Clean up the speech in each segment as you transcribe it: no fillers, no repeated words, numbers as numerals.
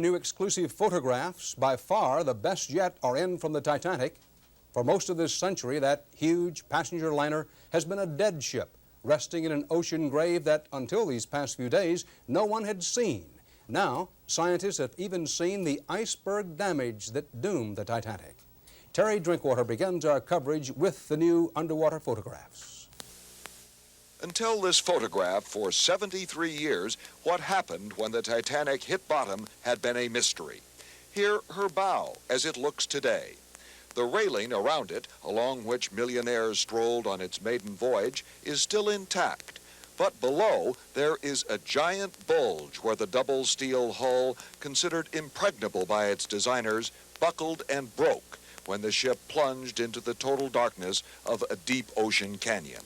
New exclusive photographs, by far the best yet, are in from the Titanic. For most of this century, that huge passenger liner has been a dead ship, resting in an ocean grave that, until these past few days, no one had seen. Now, scientists have even seen the iceberg damage that doomed the Titanic. Terry Drinkwater begins our coverage with the new underwater photographs. Until this photograph, for 73 years, what happened when the Titanic hit bottom had been a mystery. Here, her bow, as it looks today. The railing around it, along which millionaires strolled on its maiden voyage, is still intact. But below, there is a giant bulge where the double steel hull, considered impregnable by its designers, buckled and broke when the ship plunged into the total darkness of a deep ocean canyon.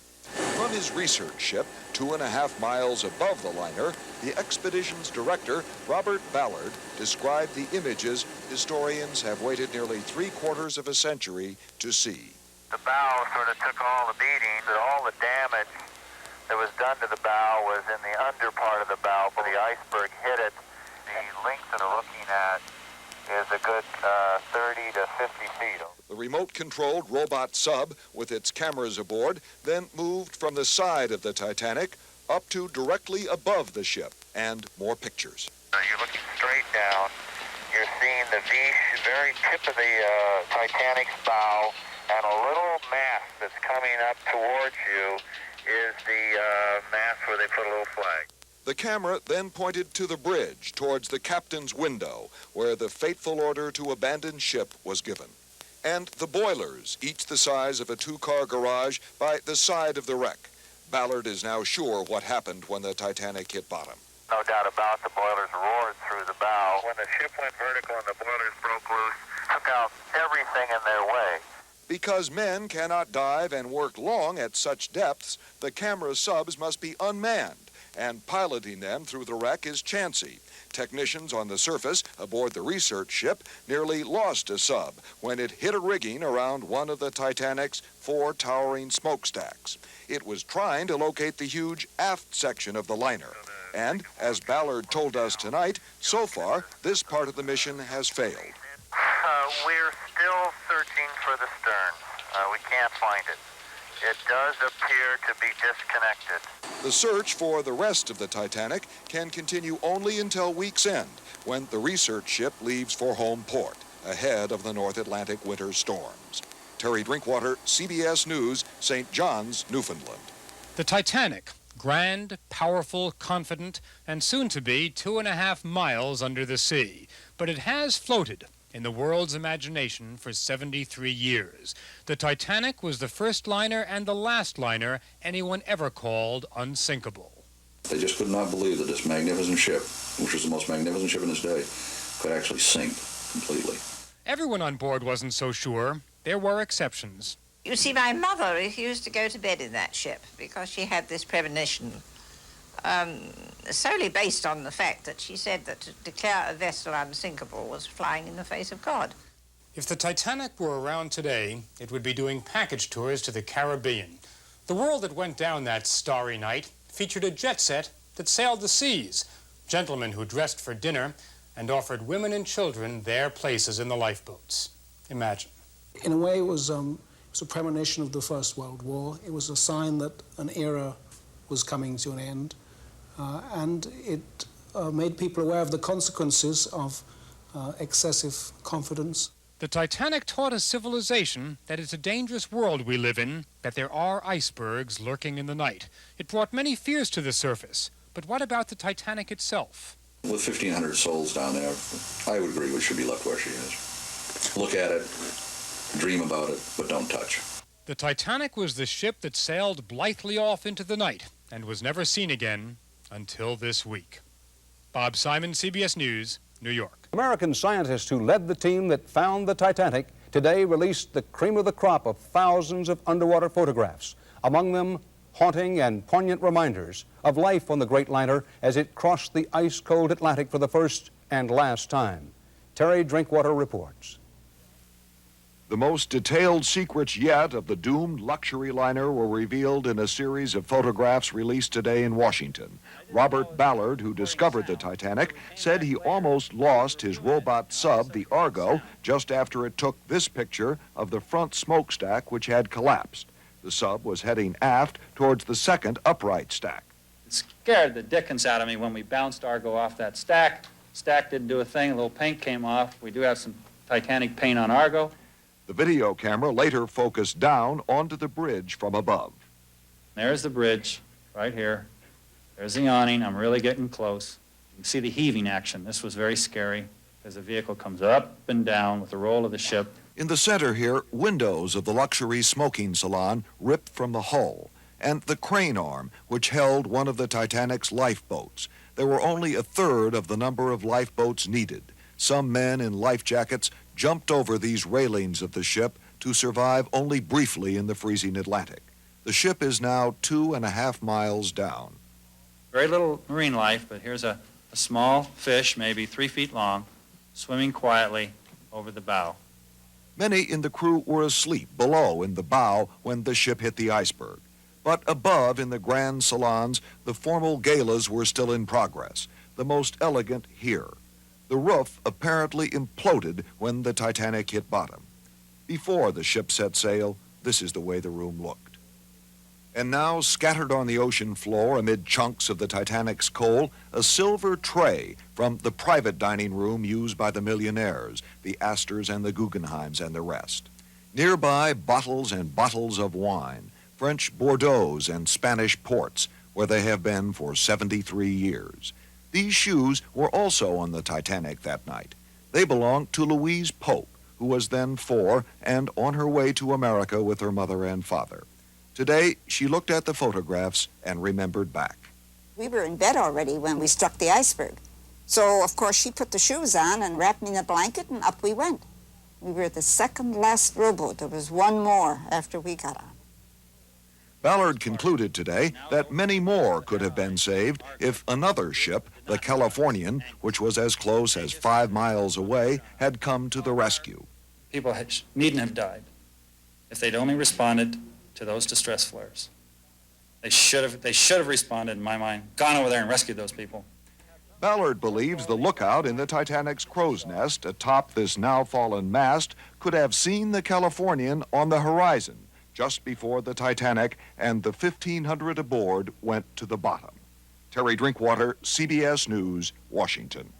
From his research ship, 2.5 miles above the liner, the expedition's director, Robert Ballard, described the images historians have waited nearly 3/4 of a century to see. The bow sort of took all the beating, but all the damage that was done to the bow was in the under part of the bow, where the iceberg hit it. The length that we're looking at is a good 30 to 50 feet. The remote-controlled robot sub, with its cameras aboard, then moved from the side of the Titanic up to directly above the ship, and more pictures. You're looking straight down. You're seeing the very tip of the Titanic's bow, and a little mast that's coming up towards you is the mast where they put a little flag. The camera then pointed to the bridge towards the captain's window, where the fateful order to abandon ship was given. And the boilers, each the size of a 2-car garage, by the side of the wreck. Ballard is now sure what happened when the Titanic hit bottom. No doubt about the boilers roared through the bow. When the ship went vertical and the boilers broke loose, took out everything in their way. Because men cannot dive and work long at such depths, the camera subs must be unmanned, and piloting them through the wreck is chancy. Technicians on the surface aboard the research ship nearly lost a sub when it hit a rigging around one of the Titanic's 4 towering smokestacks. It was trying to locate the huge aft section of the liner. And, as Ballard told us tonight, so far, this part of the mission has failed. We're still searching for the stern. We can't find it. It does appear to be disconnected. The search for the rest of the Titanic can continue only until week's end, when the research ship leaves for home port, ahead of the North Atlantic winter storms. Terry Drinkwater, CBS News, St. John's, Newfoundland. The Titanic, grand, powerful, confident, and soon to be 2.5 miles under the sea. But it has floated in the world's imagination for 73 years. The Titanic was the first liner and the last liner anyone ever called unsinkable. They just could not believe that this magnificent ship, which was the most magnificent ship in its day, could actually sink completely. Everyone on board wasn't so sure. There were exceptions. You see, my mother refused to go to bed in that ship because she had this premonition, solely based on the fact that she said that to declare a vessel unsinkable was flying in the face of God. If the Titanic were around today, it would be doing package tours to the Caribbean. The world that went down that starry night featured a jet set that sailed the seas, gentlemen who dressed for dinner and offered women and children their places in the lifeboats. Imagine. In a way, it was a premonition of the First World War. It was a sign that an era was coming to an end. And it made people aware of the consequences of excessive confidence. The Titanic taught a civilization that it's a dangerous world we live in, that there are icebergs lurking in the night. It brought many fears to the surface. But what about the Titanic itself? With 1,500 souls down there, I would agree we should be left where she is. Look at it, dream about it, but don't touch. The Titanic was the ship that sailed blithely off into the night and was never seen again until this week. Bob Simon, CBS News, New York. American scientists who led the team that found the Titanic today released the cream of the crop of thousands of underwater photographs, among them haunting and poignant reminders of life on the great liner as it crossed the ice-cold Atlantic for the first and last time. Terry Drinkwater reports. The most detailed secrets yet of the doomed luxury liner were revealed in a series of photographs released today in Washington. Robert Ballard, who discovered the Titanic, said he almost lost his robot sub, the Argo, just after it took this picture of the front smokestack, which had collapsed. The sub was heading aft towards the second upright stack. It scared the dickens out of me when we bounced Argo off that stack. Stack didn't do a thing, a little paint came off. We do have some Titanic paint on Argo. The video camera later focused down onto the bridge from above. There's the bridge, right here. There's the awning. I'm really getting close. You can see the heaving action. This was very scary as the vehicle comes up and down with the roll of the ship. In the center here, windows of the luxury smoking salon ripped from the hull, and the crane arm, which held one of the Titanic's lifeboats. There were only a third of the number of lifeboats needed. Some men in life jackets jumped over these railings of the ship to survive only briefly in the freezing Atlantic. The ship is now 2.5 miles down. Very little marine life, but here's a small fish, maybe 3 feet long, swimming quietly over the bow. Many in the crew were asleep below in the bow when the ship hit the iceberg. But above in the grand salons, the formal galas were still in progress, the most elegant here. The roof apparently imploded when the Titanic hit bottom. Before the ship set sail, this is the way the room looked. And now, scattered on the ocean floor amid chunks of the Titanic's coal, a silver tray from the private dining room used by the millionaires, the Astors and the Guggenheims and the rest. Nearby, bottles and bottles of wine, French Bordeaux's and Spanish ports, where they have been for 73 years. These shoes were also on the Titanic that night. They belonged to Louise Pope, who was then 4 and on her way to America with her mother and father. Today, she looked at the photographs and remembered back. We were in bed already when we struck the iceberg. So, of course, she put the shoes on and wrapped me in a blanket, and up we went. We were the second last rowboat. There was one more after we got on. Ballard concluded today that many more could have been saved if another ship, the Californian, which was as close as 5 miles away, had come to the rescue. People needn't have died if they'd only responded to those distress flares. They should have responded, in my mind, gone over there and rescued those people. Ballard believes the lookout in the Titanic's crow's nest atop this now fallen mast could have seen the Californian on the horizon just before the Titanic and the 1,500 aboard went to the bottom. Terry Drinkwater, CBS News, Washington.